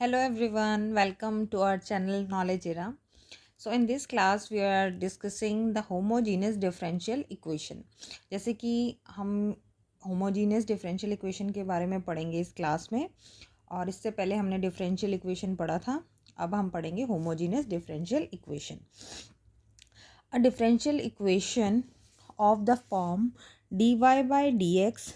Hello everyone, welcome to our channel Knowledge Era. So in this class we are discussing the homogeneous differential equation. जैसे कि हम homogeneous differential equation के बारे में पढ़ेंगे इस क्लास में, और इससे पहले हमने differential equation पढ़ा था. अब हम पढ़ेंगे homogeneous differential equation. A differential equation of the form dy by dx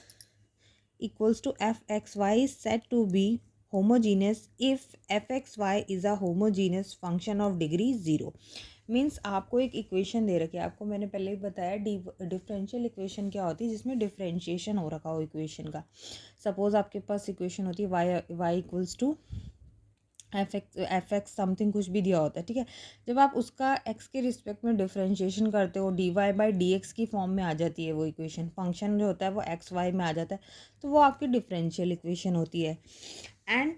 equals to fxy is said to be homogeneous if fxy is a homogeneous function of degree 0. Means आपको एक equation दे रखी है. आपको मैंने पहले ही बताया डिफरेंशियल इक्वेशन क्या होती है, जिसमें डिफरेंशिएशन हो रखा हो इक्वेशन का. सपोज आपके पास इक्वेशन होती है y equals to f x something कुछ भी दिया होता है. ठीक है, जब आप उसका एक्स के रिस्पेक्ट में डिफरेंशिएशन करते हो d y by d x की फॉर्म में आ जाती है वो इक्वेशन. फंक्शन जो होता है वो एक्स वाई में आ जाता है, तो वो आपकी डिफरेंशियल इक्वेशन होती है. एंड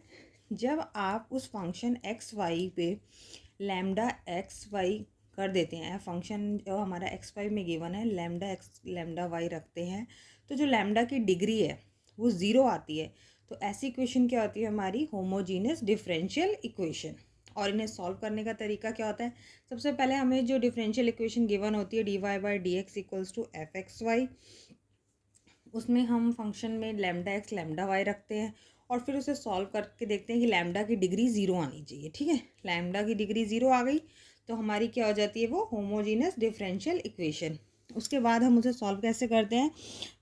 जब आप उस फंक्शन एक्स वाई पे लैम्डा एक्स वाई कर देते हैं, फंक्शन जो हमारा एक्स वाई में गिवन है लैम्डा एक्स लैम्डा वाई रखते हैं, तो जो लैम्डा की डिग्री है वो ज़ीरो आती है. तो ऐसी इक्वेशन क्या होती है हमारी होमोजीनियस डिफरेंशियल इक्वेशन. और इन्हें सॉल्व करने का तरीका क्या होता है, सबसे पहले हमें जो डिफरेंशियल इक्वेशन गिवन होती है d y by d x equals to f x y, उसमें हम फंक्शन में लैम्डा एक्स लैम्डा वाई रखते हैं और फिर उसे सॉल्व करके देखते हैं कि लैम्डा की डिग्री ज़ीरो आनी चाहिए. ठीक है, लैम्डा की डिग्री ज़ीरो आ गई तो हमारी क्या हो जाती है वो होमोजीनियस डिफरेंशियल इक्वेशन. उसके बाद हम उसे सॉल्व कैसे करते हैं,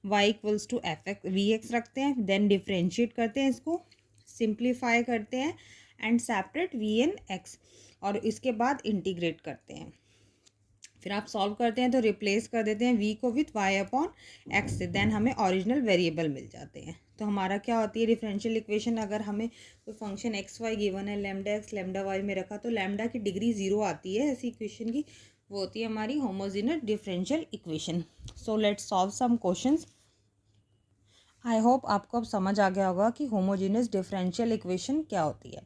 y equals to f x v x रखते हैं, देन डिफ्रेंशिएट करते हैं, इसको सिंप्लीफाई करते हैं and separate v and x, और इसके बाद इंटीग्रेट करते हैं. फिर आप सॉल्व करते हैं तो रिप्लेस कर देते हैं v को विथ y अपॉन एक्स से, देन हमें ओरिजिनल वेरिएबल मिल जाते हैं. तो हमारा क्या होती है डिफरेंशियल इक्वेशन, अगर हमें कोई फंक्शन एक्स वाई गिवन है लैम्डा एक्स लैम्डा वाई में रखा तो लैम्डा की डिग्री ज़ीरो आती है ऐसी इक्वेशन की, वो होती है हमारी homogeneous differential equation. So let's solve some questions. I hope आपको अब समझ आ गया होगा कि होमोजेनियस डिफरेंशियल इक्वेशन क्या होती है.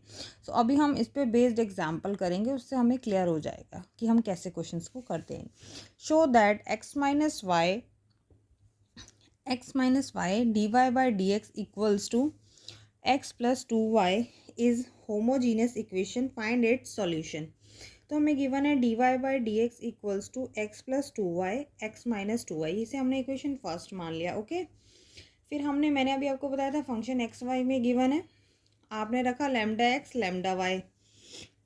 सो अभी हम इस पे बेस्ड एग्जांपल करेंगे, उससे हमें क्लियर हो जाएगा कि हम कैसे क्वेश्चंस को करते हैं. Show that x minus y d y by d x equals to x plus two y is homogeneous equation, find its solution. तो हमें गिवन है d y by d x equals to x plus two y x minus two y, इसे हमने equation first मान लिया. Okay, फिर मैंने अभी आपको बताया था फंक्शन एक्स वाई में गिवन है, आपने रखा लैम्डा एक्स लैम्डा वाई.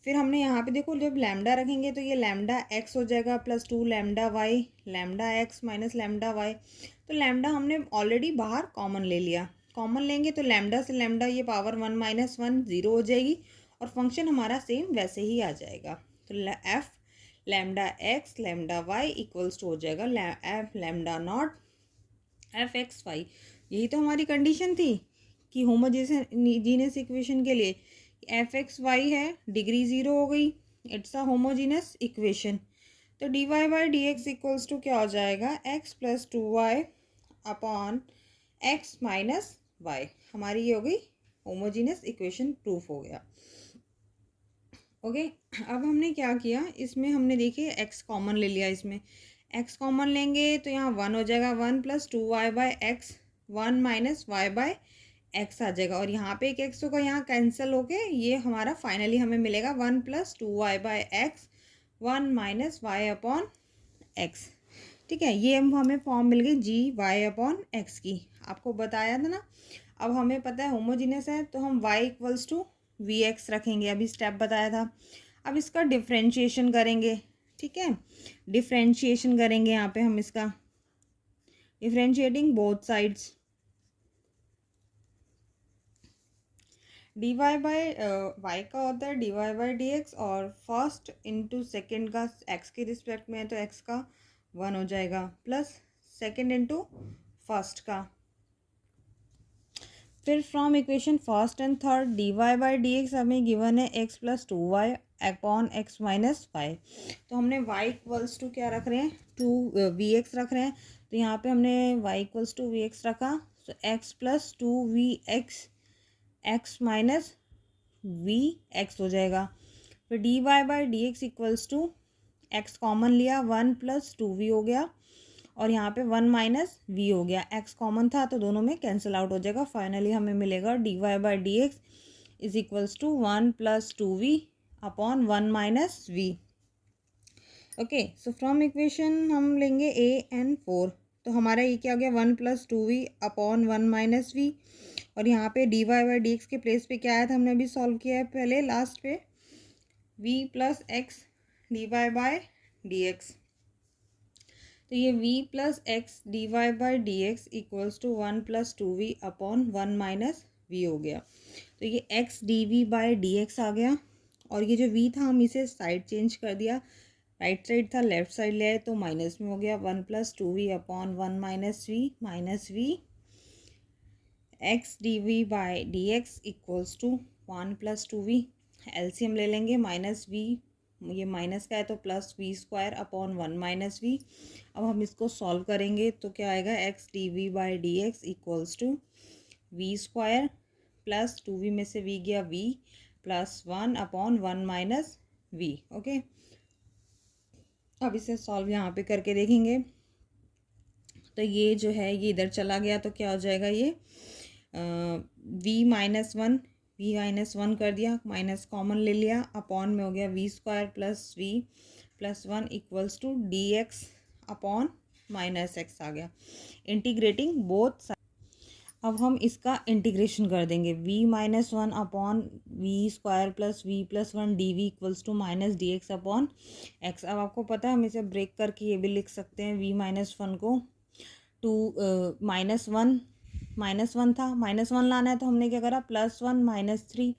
फिर हमने यहाँ पे देखो जब लैम्डा रखेंगे तो ये लैम्डा एक्स हो जाएगा plus two lambda y, lambda x minus lambda y. तो लैम्डा हमने ऑलरेडी बाहर कॉमन ले लिया, कॉमन लेंगे तो लैम्डा से लैम्डा ये power one minus one zero हो जाएगी और फंक्शन हमारा सेम वैसे ही आ जाएगा. तो f lambda x lambda y equals to हो जाएगा f lambda naught f x y. यही तो हमारी कंडीशन थी कि होमोजीनियस इक्वेशन के लिए एफ एक्स वाई है, डिग्री ज़ीरो हो गई, इट्स अ होमोजीनियस इक्वेशन. तो d y by d x equals to क्या हो जाएगा x plus two y upon x minus y. हमारी ये हो गई होमोजीनियस इक्वेशन, प्रूफ हो गया. ओके, अब हमने क्या किया, इसमें हमने देखिए एक्स कॉमन ले लिया, इसमें एक्स कॉमन लेंगे तो यहाँ वन हो जाएगा, one plus two y by x, one minus y by x आ जाएगा, और यहाँ पे एक एक्स होगा यहाँ कैंसिल होके ये हमारा फाइनली हमें मिलेगा one plus two y by x one minus y upon x. ठीक है, ये हमें फॉर्म मिल गई जी वाई अपॉन एक्स की, आपको बताया था ना. अब हमें पता है होमोजीनियस है तो हम y equals to v x रखेंगे, अभी स्टेप बताया था. अब इसका डिफ्रेंशिएशन करेंगे. ठीक है, डिफ्रेंशिएशन करेंगे यहाँ पे हम इसका differentiating both sides. D y by y का होता है d y by d x, और फर्स्ट इंटू सेकेंड का एक्स के रिस्पेक्ट में है तो एक्स का वन हो जाएगा प्लस सेकेंड इंटू फर्स्ट का. फिर from equation first and third d y by d x हमें गिवन है x plus two y upon x minus y. तो हमने वाई इक्वल्स टू क्या रख रहे हैं, टू वी एक्स रख रहे हैं, तो यहाँ पे हमने y equals to v x रखा, तो x plus two v x x minus v x हो जाएगा. फिर d y by d x equals to x common लिया, वन प्लस टू वी हो गया, और यहाँ पे वन माइनस वी हो गया, एक्स कॉमन था तो दोनों में कैंसिल आउट हो जाएगा. फाइनली हमें मिलेगा d y by d x is equals to 1 + 2v upon 1 - v। Okay, so from equation हम लेंगे a and 4, तो हमारा ये क्या हो गया 1 + 2v अपॉन 1 - v, और यहाँ पे dy/dx के प्लेस पे क्या आया था, हमने अभी सॉल्व किया है पहले लास्ट पे, v + x dy/dx। तो ये v + x dy/dx equals to 1 + 2v upon 1 - v हो गया। तो ये x dv/dx आ गया, और ये जो v था हम इसे साइड चेंज कर दिया, राइट साइड था लेफ्ट साइड ले आए तो माइनस में हो गया, 1 + 2v upon 1 - v minus v x dv/dx equals to 1 + 2v। LCM ले लेंगे, माइनस v, ये माइनस का है तो +v² अपॉन 1 - v। अब हम इसको सॉल्व करेंगे तो क्या आएगा, x dv/dx equals to v² plus 2v में से v गया v plus 1 upon 1 - v। Okay, अब इसे सॉल्व यहाँ पे करके देखेंगे, तो ये जो है ये इधर चला गया तो क्या हो जाएगा, ये v-1 कर दिया, माइनस कॉमन ले लिया, अपॉन में हो गया v² plus v plus 1 equals to dx upon -x आ गया। इंटीग्रेटिंग बोथ, अब हम इसका इंटीग्रेशन कर देंगे, v-1 upon v² plus v plus 1 dv equals to minus dx upon x। अब आपको पता है हम इसे ब्रेक करके ये भी लिख सकते हैं, v-1 को -1 था, -1 लाना है तो हमने क्या करा, +1 - 3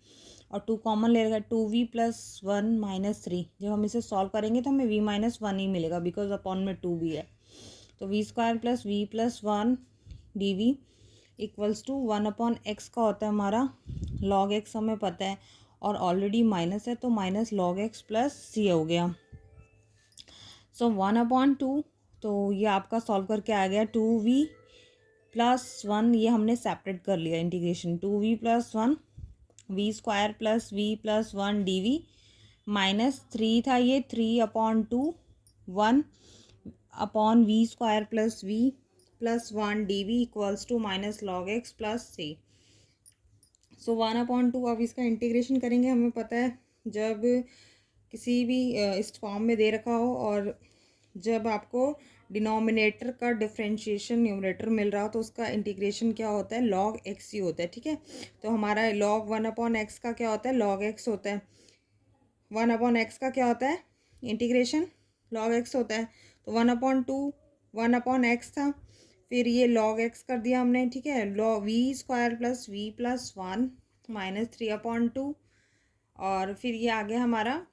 और 2 कॉमन ले लेगा, 2v + 1 - 3। जब हम इसे सॉल्व करेंगे तो हमें v-1 ही मिलेगा, बिकॉज अपॉन में 2v है, तो v² plus v plus 1 dv equals to 1 upon x का होता है हमारा log x, हमें पता है, और ऑलरेडी माइनस है तो minus log x plus c हो गया। सो 1/2, तो ये आपका सॉल्व करके आ गया 2v + 1, ये हमने सेपरेट कर लिया integration, 2v + 1 v² plus v plus 1 dv minus 3 था, ये 3/2 1 upon v² plus v plus 1 dv equals to minus log x plus c। So 1/2, अब इसका इंटीग्रेशन करेंगे, हमें पता है जब किसी भी इस फॉर्म में दे रखा हो और जब आपको डिनोमिनेटर का डिफरेंशिएशन न्यूमरेटर मिल रहा हो तो उसका इंटीग्रेशन क्या होता है, log x ही होता है। ठीक है, तो हमारा log 1/x का क्या होता है, log x होता है, 1/x का क्या होता है, इंटीग्रेशन log x होता है, तो 1/2 1/x था, फिर ये log x कर दिया हमने। ठीक है, log v² plus v plus 1 minus 3/2, और फिर ये आ गया हमारा,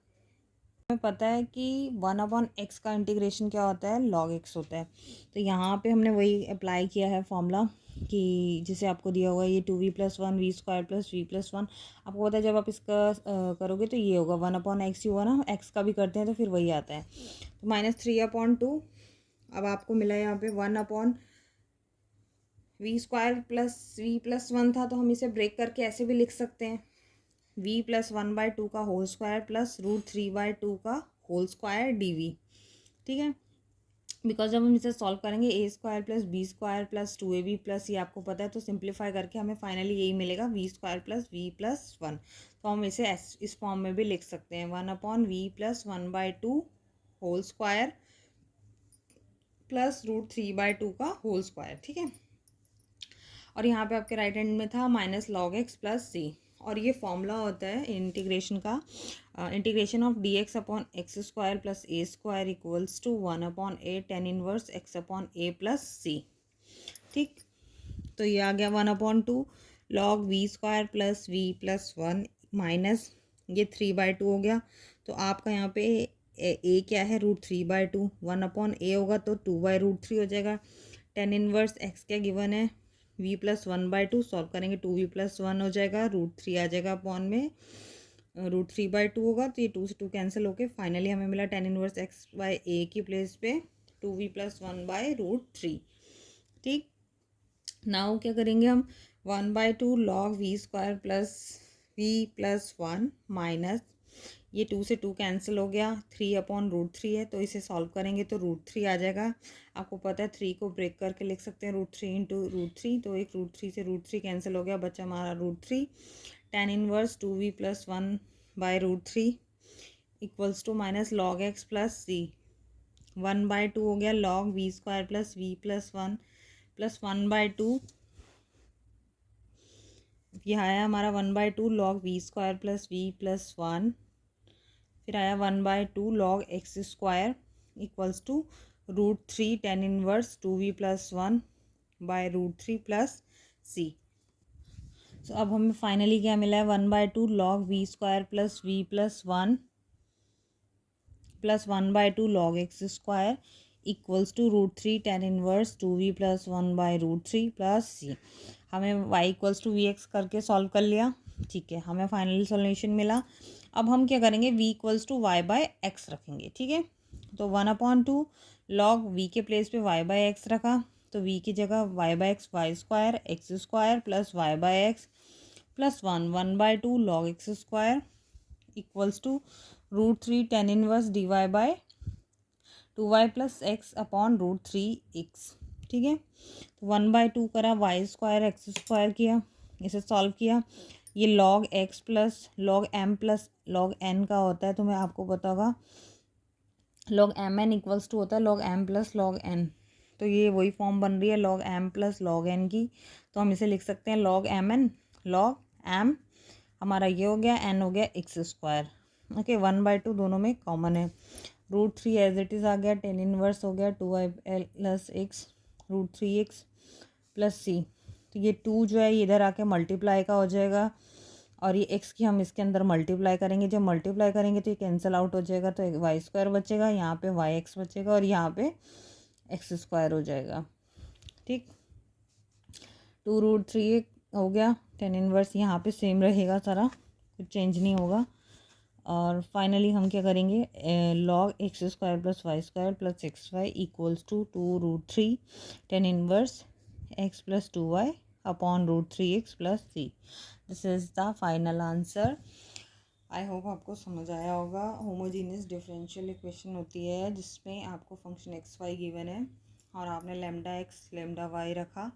हमें पता है कि 1/x का इंटीग्रेशन क्या होता है, log x होता है। तो यहाँ पे हमने वही अप्लाई किया है फॉर्मूला कि जिसे आपको दिया होगा, ये 2v + 1 v² plus v plus 1, आपको पता है जब आप इसका करोगे तो ये होगा 1/x ही होगा ना, x का भी करते हैं तो फिर वही आता है, तो -3/2। अब आपको मिला यहाँ पे 1/v² प्लस v प्लस 1 था, तो हम इसे ब्रेक करके ऐसे भी लिख सकते हैं, v + 1/2 का होल स्क्वायर प्लस √3/2 का होल स्क्वायर dv। ठीक है, बिकॉज जब हम इसे सॉल्व करेंगे a² plus b² plus 2ab plus, ये आपको पता है, तो सिंप्लीफाई करके हमें फाइनली यही मिलेगा, v² प्लस v प्लस 1। तो हम इसे इस फॉर्म में भी लिख सकते हैं, 1/v + 1/2 होल स्क्वायर प्लस √3/2 का होल स्क्वायर। ठीक है, और यहाँ पे आपके राइट हैंड में था minus log x plus c, और ये फॉर्मूला होता है इंटीग्रेशन का, integration of dx upon x² plus a² equals to 1/a tan inverse x upon a plus c। ठीक, तो ये आ गया 1/2 log v² plus v plus 1 minus ये 3/2 हो गया, तो आपका यहाँ पे a क्या है, √3/2, 1/a होगा तो 2/√3 हो जाएगा, tan इनवर्स x क्या गिवन है, v + 1/2, सॉल्व करेंगे 2v + 1 हो जाएगा, √3 आ जाएगा, अपॉन में √3/2 होगा, तो ये 2 से 2 कैंसिल होके फाइनली हमें मिला tan इनवर्स x/a की प्लेस पे 2v + 1/√3। ठीक, नाउ क्या करेंगे हम, 1/2 log v² plus v plus 1 minus ये 2 से 2 कैंसिल हो गया, 3/√3 है, तो इसे सॉल्व करेंगे तो √3 आ जाएगा। आपको पता है 3 को ब्रेक करके लिख सकते हैं, √3 × √3, तो एक √3 से √3 कैंसिल हो गया, बचा हमारा √3 tan inverse 2v plus 1/√3 equals to minus log x plus c. 1/2 हो गया log v square plus v plus 1 plus 1/2, यह आया हमारा 1/2 log v square plus v plus 1, फिर आया 1/2 log x square equals to √3 tan inverse 2v plus 1/√3 plus c. So अब हमें finally क्या मिला है, 1/2 log v square plus v plus 1 plus 1/2 log x square equals to √3 tan inverse 2v plus 1/√3 plus c. हमें y equals to v x करके solve कर लिया, ठीक है, हमें फाइनली सॉल्यूशन मिला। अब हम क्या करेंगे, v इक्वल्स टू y/x रखेंगे, ठीक है। तो 1/2 लॉग v के प्लेस पे y/x रखा, तो v की जगह y/x y square x square plus y/x plus 1/2 log x square equals to √3 tan inverse dy/2y plus x upon √3x, ठीक है। तो 1/2 करा, वाई स्क्वायर एक्स स्क्वायर किया, इसे सॉल्व किया। ये log x plus log m plus log n का होता है, तो मैं आपको पता होगा log m n equals to होता है log m plus log n. तो ये वही फॉर्म बन रही है log m plus log n की, तो हम इसे लिख सकते हैं log m n log m, हमारा ये हो गया, एन हो गया एक्स स्क्वायर, ओके। 1/2 दोनों में कॉमन है, √3 एज इट इज़ आ गया, टेन इनवर्स हो गया 2y plus x √3x plus सी। तो ये 2 जो है ये इधर आके मल्टीप्लाई का हो जाएगा, और ये x की हम इसके अंदर मल्टीप्लाई करेंगे, जब मल्टीप्लाई करेंगे तो ये कैंसिल आउट हो जाएगा, तो एक वाई स्क्वायर बचेगा, यहाँ पे वाई एक्स बचेगा और यहाँ पे एक्स स्क्वायर हो जाएगा, ठीक। 2√3 हो गया, टेन इनवर्स यहाँ पे सेम रहेगा, सारा कुछ चेंज नहीं होगा। और फाइनली हम क्या करेंगे, log x square plus y square plus x y equals to 2√3 tan inverse x plus 2y upon √3x plus C. This is the final answer. I hope आपको समझ आया होगा। होमोजीनियस डिफरेंशियल इक्वेशन होती है जिसमें आपको फंक्शन एक्स वाई गिवन है और आपने लैम्डा एक्स लैम्डा वाई रखा,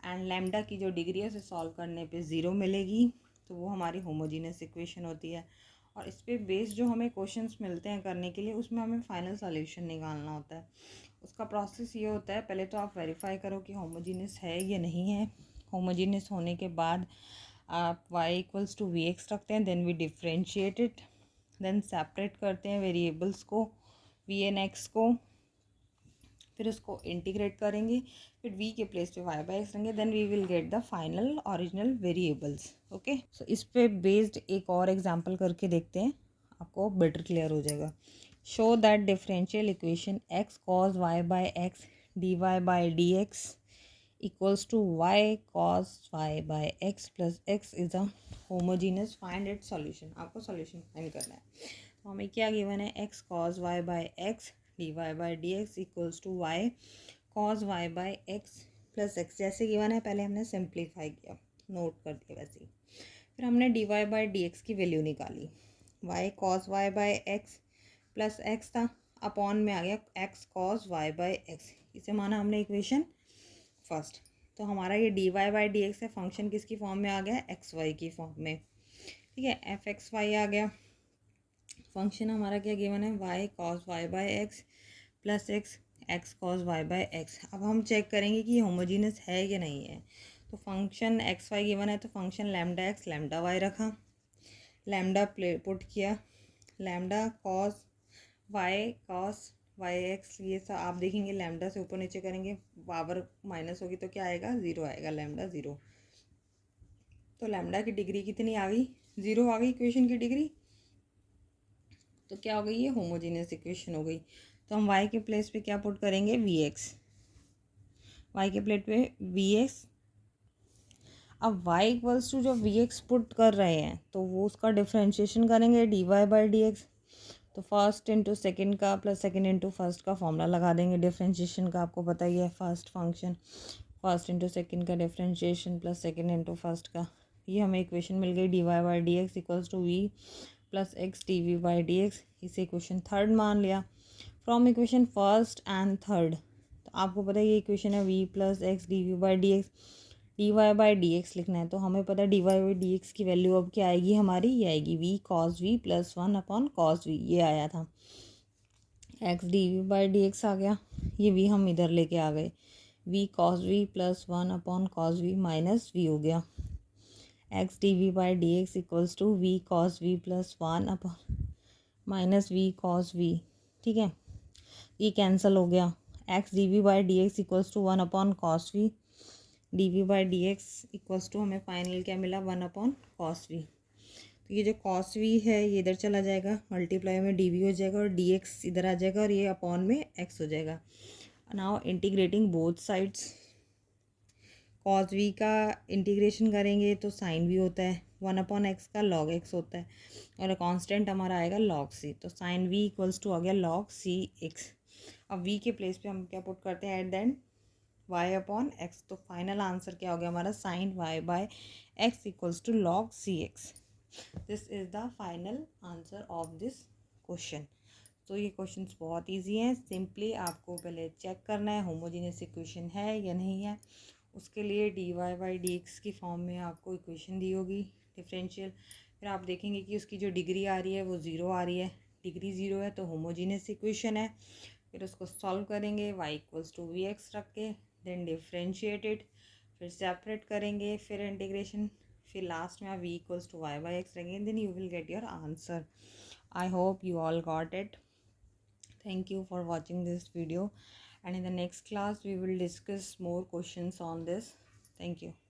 एंड लैम्डा की जो डिग्री है उसे सॉल्व करने पे 0 मिलेगी, तो वो हमारी होमोजीनियस इक्वेशन होती है। और इस पर बेस्ड जो हमें क्वेश्चंस मिलते हैं करने के लिए, उसमें हमें फाइनल सॉल्यूशन निकालना होता है। उसका प्रोसेस ये होता है, पहले तो आप वेरीफाई करो कि होमोजीनियस है या नहीं है। होमोजीनियस होने के बाद आप y equals to v x रखते हैं, then we differentiate it, then separate करते हैं वेरिएबल्स को वी एन एक्स को, फिर उसको इंटीग्रेट करेंगे, फिर v के प्लेस पे y/x लेंगे, then we will get the final original variables, okay. So इस पे बेस्ड एक और एग्जांपल करके देखते हैं, आपको बेटर क्लियर हो जाएगा। Show that differential equation x cos y/x dy/dx equals to y cos y/x plus x is a homogeneous, find it solution. आपको सॉल्यूशन फाइंड करना है, तो हमें क्या गिवन है, x cos y/x dy/dx equals to y cos y/x plus x, जैसे given है पहले हमने सिंप्लीफाई किया, नोट कर दिया वैसे ही। फिर हमने dy/dx की वैल्यू निकाली, y cos y/x plus x था, अपॉन में आ गया x cos y/x, इसे माना हमने इक्वेशन फर्स्ट। तो हमारा ये dy/dx है, फंक्शन किसकी फॉर्म में आ गया, एक्स वाई की फॉर्म में, ठीक है, f(x, y) आ गया। फंक्शन हमारा क्या गिवन है, y cos y/x plus x cos y/x। अब हम चेक करेंगे कि होमोजीनियस है कि नहीं है। तो फंक्शन एक्स वाई गिवन है, तो function lambda x lambda y रखा, लैम्डा पुट किया, लैम्डा cos वाई एक्स, ये सब आप देखेंगे लैम्डा से ऊपर नीचे करेंगे पावर माइनस होगी तो क्या आएगा, 0 आएगा, लैम्डा 0। तो लैम्डा की डिग्री कितनी आ गई, 0 आ गई इक्वेशन की डिग्री, तो क्या हो गई, ये होमोजीनियस इक्वेशन हो गई। तो हम y के प्लेस पे क्या पुट करेंगे, वी एक्स, वाई के प्लेट पे वी एक्स। अब y इक्वल्स टू जब वी एक्स पुट कर रहे हैं तो वो उसका डिफ्रेंशिएशन करेंगे dy/dx, तो फर्स्ट इंटू सेकेंड का प्लस सेकेंड इंटू फर्स्ट का फॉर्मूला लगा देंगे डिफ्रेंशिएशन का, आपको पता ही है, first function first into second का differentiation plus second into first का, ये हमें इक्वेशन मिल गई dy/dx equals to v plus x dv/dx। इसे इक्वेशन थर्ड मान लिया from equation first and third. तो आपको पता है ये इक्वेशन है v plus x dv/dx, d y by d x लिखना है, तो हमें पता है d y by d x की वैल्यू अब क्या आएगी हमारी, ये आएगी v cos v plus 1/cos v, ये आया था। X d v by d x आ गया, ये वी हम इधर लेके आ गए, v cos v plus 1/cos v minus v हो गया। X d v by d x equals to v cos v plus 1 minus we cos v, ठीक है, ये कैंसिल हो गया। X d v by d x equals to 1/cos v, d v by d x equals to हमें final क्या मिला, 1/cos we. तो ये जो cos वी है ये इधर चला जाएगा, मल्टीप्लाई में डी वी हो जाएगा और डी एक्स इधर आ जाएगा और ये अपॉन में x हो जाएगा। Now integrating both sides, cos v का इंटीग्रेशन करेंगे तो sin वी होता है, 1/x का log x होता है और कांस्टेंट हमारा आएगा log c, तो sin वी इक्वल्स टू आ गया log c x। अब v के प्लेस पे हम क्या पुट करते हैं, एट द एंड y/x, तो फाइनल आंसर क्या हो गया हमारा, sin y/x equals to log cx। This is the final answer of this question. तो ये क्वेश्चंस बहुत इजी हैं, सिंपली आपको पहले चेक करना है होमोजीनियस इक्वेशन है या नहीं है। उसके लिए d y by d x की फॉर्म में आपको इक्वेशन दी होगी डिफरेंशियल, फिर आप देखेंगे कि उसकी जो डिग्री आ रही है वो ज़ीरो आ रही है, डिग्री ज़ीरो है तो होमोजीनियस इक्वेशन है। फिर उसको सॉल्व करेंगे y equals to v x रख के, देन डिफ्रेंशिएटेड, फिर सेपरेट करेंगे, फिर इंटीग्रेशन, फिर लास्ट में आप v equals to y by x रखेंगे, then you will get your answer. I hope you all got it. Thank you for watching this video, and in the next class we will discuss more questions on this. Thank you.